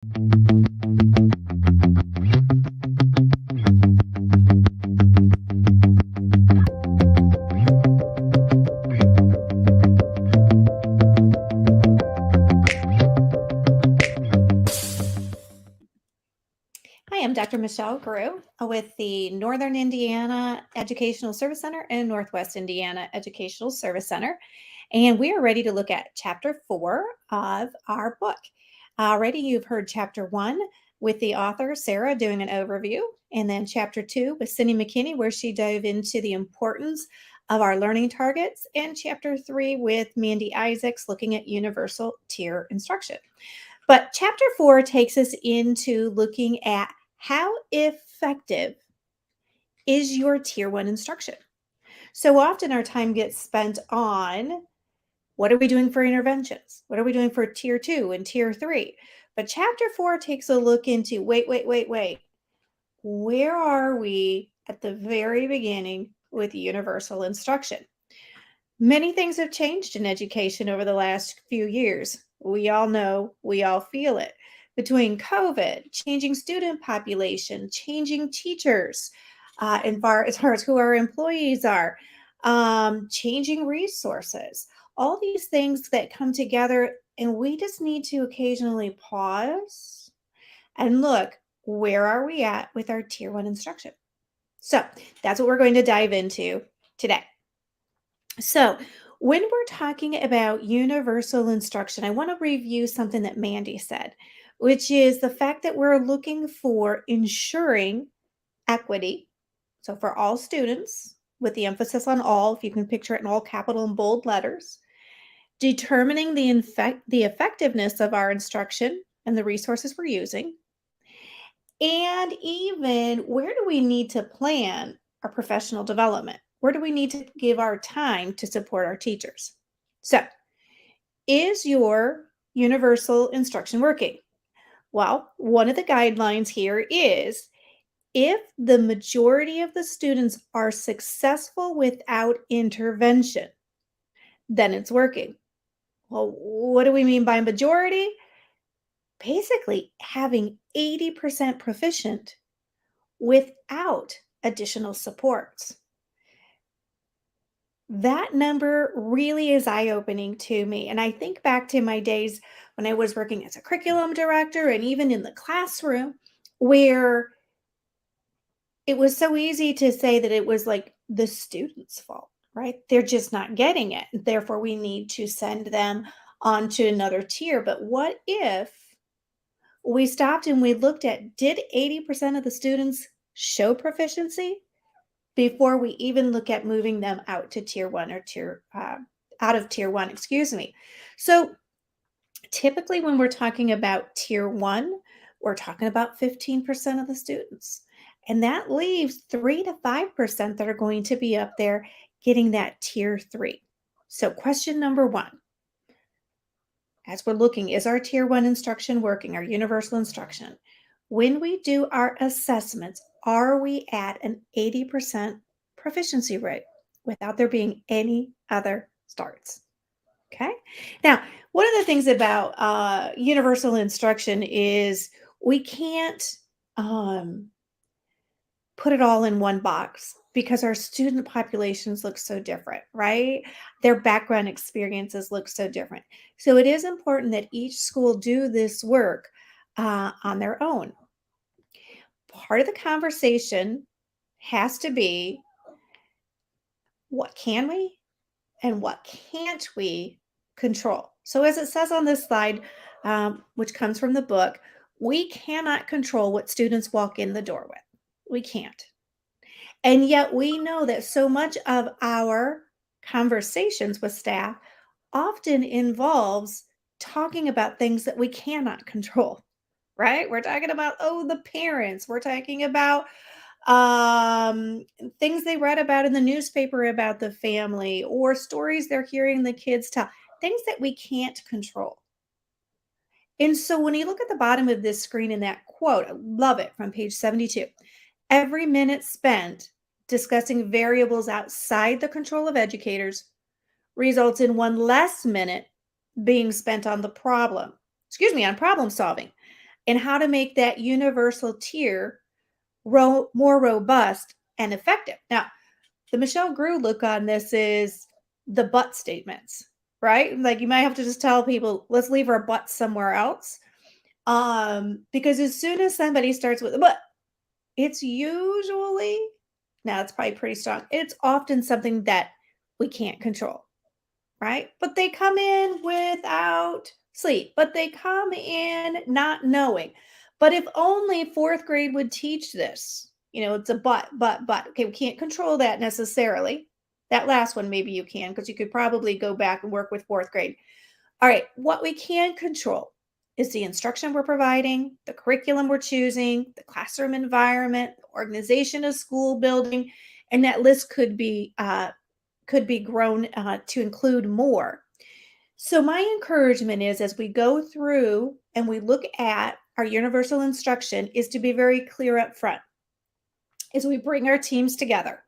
Hi, I'm Dr. Michelle Grewe with the Northern Indiana Educational Service Center and Northwest Indiana Educational Service Center. And we are ready to look at Chapter 4 of our book. Already you've heard Chapter 1 with the author, Sarah, doing an overview. And then Chapter 2 with Cindy McKinney, where she dove into the importance of our learning targets. And Chapter 3 with Mandy Isaacs looking at universal tier instruction. But Chapter 4 takes us into looking at how effective is your Tier 1 instruction? So often our time gets spent on what are we doing for interventions? What are we doing for Tier 2 and Tier 3? But Chapter 4 takes a look into wait. Where are we at the very beginning with universal instruction? Many things have changed in education over the last few years. We all know, we all feel it. Between COVID, changing student population, changing teachers, as far as who our employees are, changing resources, all these things that come together, and we just need to occasionally pause and look, where are we at with our Tier 1 instruction? So that's what we're going to dive into today. So, when we're talking about universal instruction, I want to review something that Mandy said, which is the fact that we're looking for ensuring equity. So, for all students, with the emphasis on all, if you can picture it in all capital and bold letters, determining the effectiveness of our instruction and the resources we're using, and even where do we need to plan our professional development? Where do we need to give our time to support our teachers? So, is your universal instruction working? Well, one of the guidelines here is if the majority of the students are successful without intervention, then it's working. Well, what do we mean by majority? Basically, having 80% proficient without additional supports. That number really is eye-opening to me. And I think back to my days when I was working as a curriculum director and even in the classroom, where it was so easy to say that it was like the student's fault, right? They're just not getting it. Therefore, we need to send them on to another tier. But what if we stopped and we looked at, did 80% of the students show proficiency before we even look at moving them out to Tier 1 or out of Tier 1, excuse me. So typically when we're talking about Tier 1, we're talking about 15% of the students. And that leaves 3 to 5% that are going to be up there getting that Tier 3. So question number 1, as we're looking, is our Tier 1 instruction working, our universal instruction? When we do our assessments, are we at an 80% proficiency rate without there being any other starts? Okay. Now, one of the things about universal instruction is we can't put it all in one box because our student populations look so different, right? Their background experiences look so different. So it is important that each school do this work on their own. Part of the conversation has to be what can we and what can't we control? So as it says on this slide, which comes from the book, we cannot control what students walk in the door with. We can't. And yet we know that so much of our conversations with staff often involves talking about things that we cannot control, right? We're talking about, the parents. We're talking about things they read about in the newspaper about the family or stories they're hearing the kids tell, things that we can't control. And so when you look at the bottom of this screen in that quote, I love it, from page 72, every minute spent discussing variables outside the control of educators results in one less minute being spent on on problem solving. and how to make that universal tier more robust and effective. Now, the Michelle Grewe look on this is the but statements, right? Like you might have to just tell people, let's leave our but somewhere else. Because as soon as somebody starts with a but, it's usually, now it's probably pretty strong, it's often something that we can't control, right? But they come in without sleep, but they come in not knowing. But if only fourth grade would teach this, it's a but. Okay, we can't control that necessarily. That last one, maybe you can, because you could probably go back and work with fourth grade. All right, what we can control is the instruction we're providing, the curriculum we're choosing, the classroom environment, the organization of school building, and that list could be grown to include more. So my encouragement is, as we go through and we look at our universal instruction, is to be very clear up front. As we bring our teams together,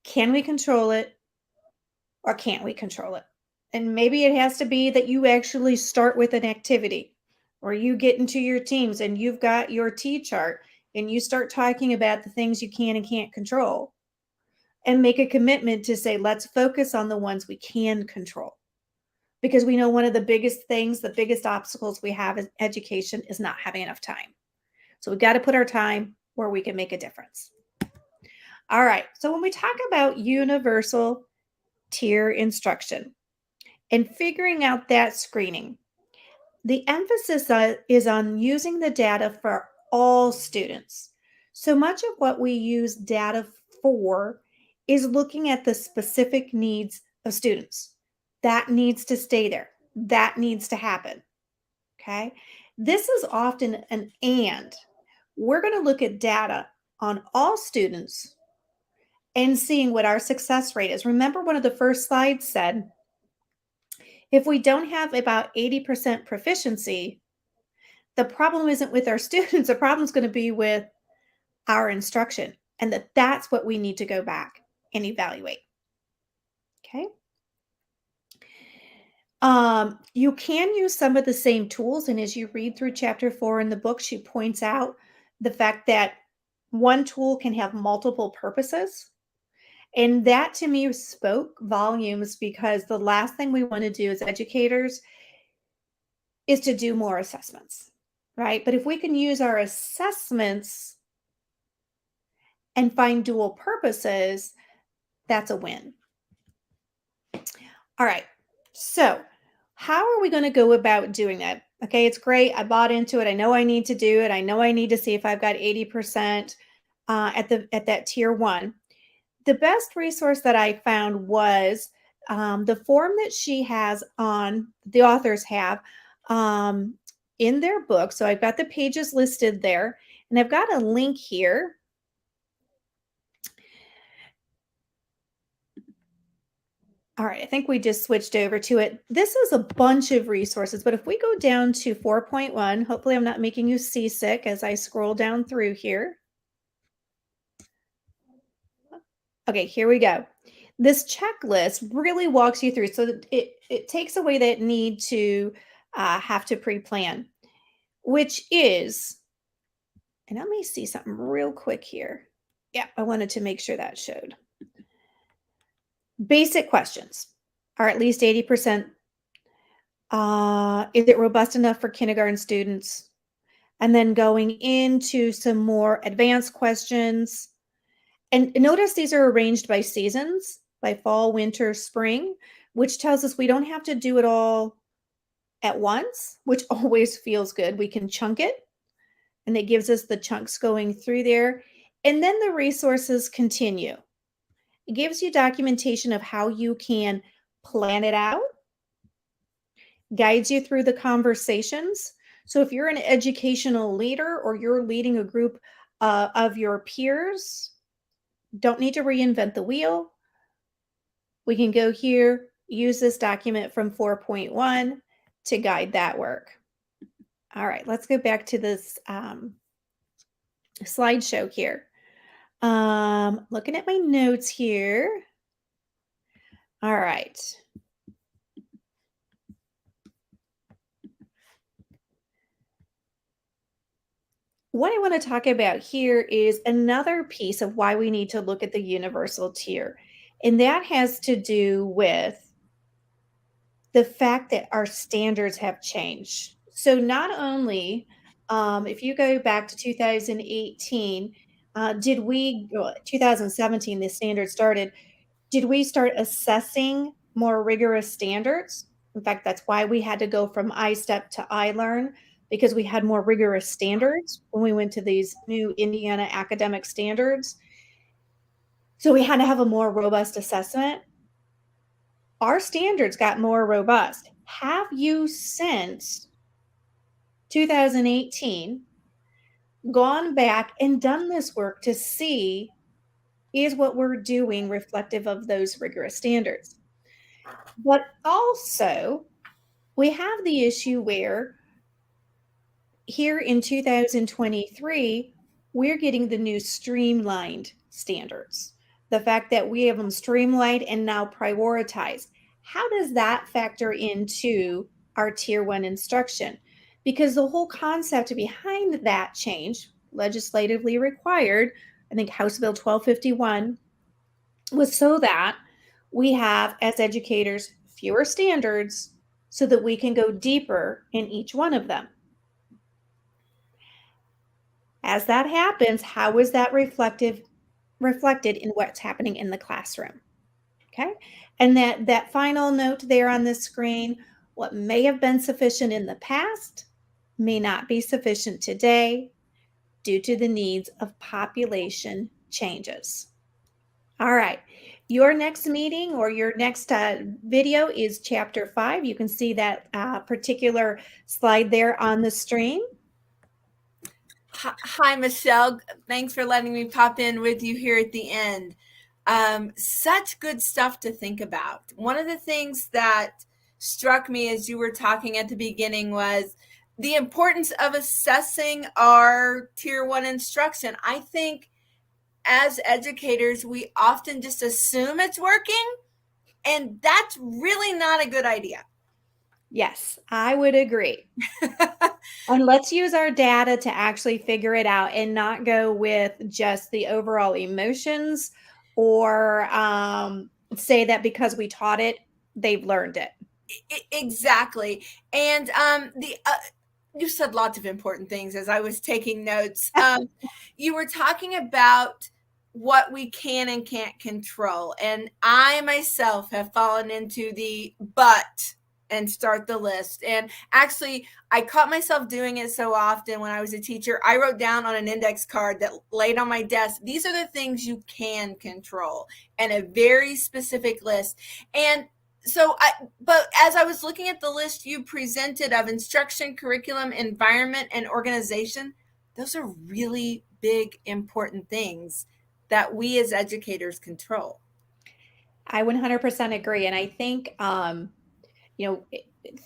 can we control it or can't we control it? And maybe it has to be that you actually start with an activity, or you get into your teams and you've got your T chart and you start talking about the things you can and can't control, and make a commitment to say, let's focus on the ones we can control. Because we know one of the biggest things, the biggest obstacles we have in education is not having enough time. So we've got to put our time where we can make a difference. All right. So when we talk about universal tier instruction and figuring out that screening, the emphasis is on using the data for all students. So much of what we use data for is looking at the specific needs of students. That needs to stay there. That needs to happen. Okay. This is often an and. We're going to look at data on all students and seeing what our success rate is. Remember, one of the first slides said, if we don't have about 80% proficiency, the problem isn't with our students. The problem is going to be with our instruction, and that's what we need to go back and evaluate. Okay. You can use some of the same tools. And as you read through chapter 4 in the book, she points out the fact that one tool can have multiple purposes. And that to me spoke volumes, because the last thing we want to do as educators is to do more assessments, right? But if we can use our assessments and find dual purposes, that's a win. All right. So how are we going to go about doing that? Okay, it's great. I bought into it. I know I need to do it. I know I need to see if I've got 80% at that tier 1. The best resource that I found was the form that she has the authors have in their book. So I've got the pages listed there, and I've got a link here. All right, I think we just switched over to it. This is a bunch of resources, but if we go down to 4.1, hopefully I'm not making you seasick as I scroll down through here. Okay, here we go. This checklist really walks you through. So that it takes away that need to have to pre-plan, which is, and let me see something real quick here. Yeah, I wanted to make sure that showed. Basic questions are at least 80%. Is it robust enough for kindergarten students? And then going into some more advanced questions. And notice these are arranged by seasons, by fall, winter, spring, which tells us we don't have to do it all at once, which always feels good. We can chunk it, and it gives us the chunks going through there. And then the resources continue. It gives you documentation of how you can plan it out, guides you through the conversations. So if you're an educational leader or you're leading a group of your peers, don't need to reinvent the wheel. We can go here, use this document from 4.1 to guide that work. All right, let's go back to this slideshow here. Looking at my notes here. All right. What I want to talk about here is another piece of why we need to look at the universal tier, and that has to do with the fact that our standards have changed. So not only, if you go back to 2018, did we, 2017, the standard started, did we start assessing more rigorous standards? In fact, that's why we had to go from iStep to iLearn, because we had more rigorous standards when we went to these new Indiana academic standards. So we had to have a more robust assessment. Our standards got more robust. Have you, since 2018, gone back and done this work to see, is what we're doing reflective of those rigorous standards? But also, we have the issue where here in 2023, we're getting the new streamlined standards. The fact that we have them streamlined and now prioritized. How does that factor into our tier one instruction? Because the whole concept behind that change, legislatively required, I think House Bill 1251, was so that we have, as educators, fewer standards so that we can go deeper in each one of them. As that happens, how is that reflected in what's happening in the classroom? Okay. And that final note there on the screen, what may have been sufficient in the past may not be sufficient today due to the needs of population changes. All right. Your next meeting or your next video is chapter 5. You can see that particular slide there on the screen. Hi, Michelle. Thanks for letting me pop in with you here at the end. Such good stuff to think about. One of the things that struck me as you were talking at the beginning was the importance of assessing our tier one instruction. I think as educators, we often just assume it's working, and that's really not a good idea. Yes, I would agree. And let's use our data to actually figure it out and not go with just the overall emotions or say that because we taught it, they've learned it. Exactly. And you said lots of important things as I was taking notes. You were talking about what we can and can't control. And I myself have fallen into the but and start the list. And actually, I caught myself doing it so often when I was a teacher. I wrote down on an index card that laid on my desk, these are the things you can control, and a very specific list. And but as I was looking at the list you presented of instruction, curriculum, environment, and organization, those are really big, important things that we as educators control. I 100% agree. And I think,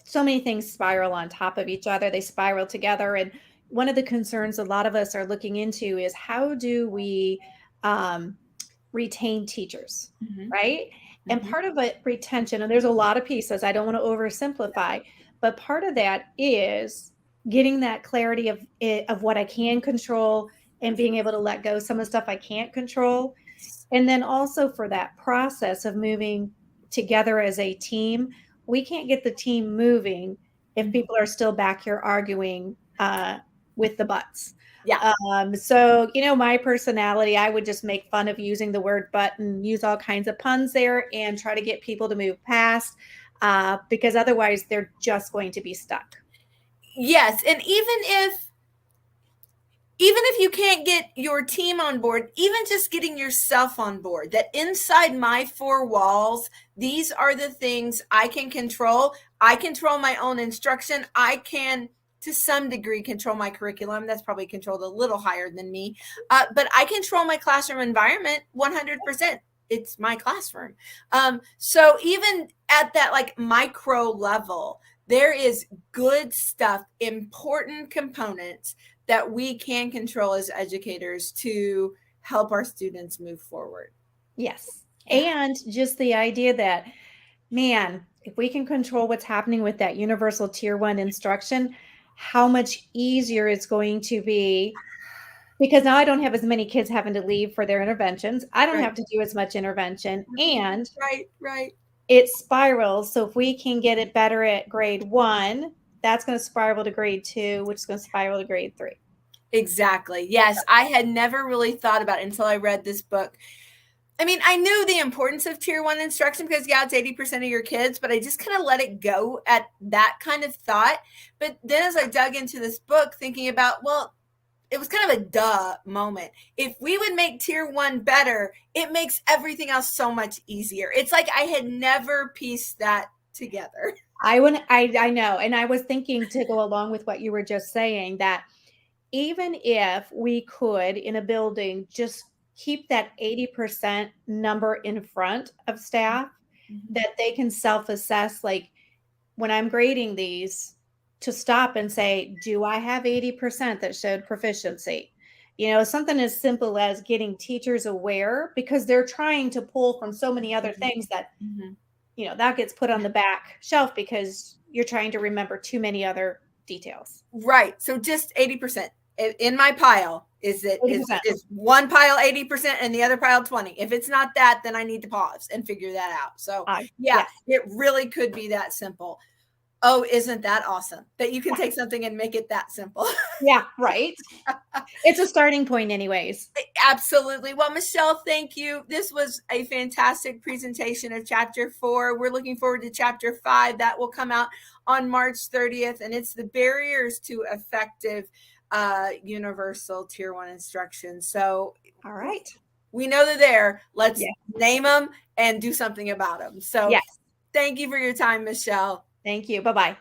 so many things spiral on top of each other, they spiral together. And one of the concerns a lot of us are looking into is how do we retain teachers, right? And part of it, retention, and there's a lot of pieces, I don't want to oversimplify, but part of that is getting that clarity of what I can control and being able to let go some of the stuff I can't control. And then also for that process of moving together as a team, we can't get the team moving if people are still back here arguing with the butts. Yeah. So, my personality, I would just make fun of using the word but and use all kinds of puns there and try to get people to move past because otherwise they're just going to be stuck. Yes. And even if you can't get your team on board, even just getting yourself on board, that inside my four walls, these are the things I can control. I control my own instruction. I can, to some degree, control my curriculum. That's probably controlled a little higher than me. But I control my classroom environment 100%. It's my classroom. So even at that like micro level, there is good stuff, important components that we can control as educators to help our students move forward. Yes. And just the idea that, man, if we can control what's happening with that universal tier one instruction, how much easier it's going to be because now I don't have as many kids having to leave for their interventions. I don't Right. have to do as much intervention, and Right. Right. it spirals. So if we can get it better at grade 1, that's going to spiral to grade 2, which is going to spiral to grade 3. Exactly. Yes, I had never really thought about it until I read this book. I mean, I knew the importance of tier 1 instruction because, yeah, it's 80% of your kids, but I just kind of let it go at that kind of thought. But then as I dug into this book, thinking about, well, it was kind of a duh moment. If we would make tier 1 better, it makes everything else so much easier. It's like I had never pieced that together. I know, and I was thinking to go along with what you were just saying, that even if we could in a building just keep that 80% number in front of staff, that they can self-assess, like when I'm grading these, to stop and say, do I have 80% that showed proficiency? Something as simple as getting teachers aware, because they're trying to pull from so many other things that, that gets put on the back shelf because you're trying to remember too many other details. Right. So just 80%. In my pile is 80%. one pile 80% and the other pile 20. If it's not that, then I need to pause and figure that out. So yeah, Yes. it really could be that simple. Oh, isn't that awesome that you can Yeah. take something and make it that simple? Yeah, right. It's a starting point anyways. Absolutely. Well, Michelle, thank you. This was a fantastic presentation of chapter 4. We're looking forward to chapter 5 that will come out on March 30th, and it's the barriers to effective universal tier 1 instruction. So All right. we know they're there. Let's name them and do something about them. So yes. Thank you for your time, Michelle. Thank you. Bye-bye.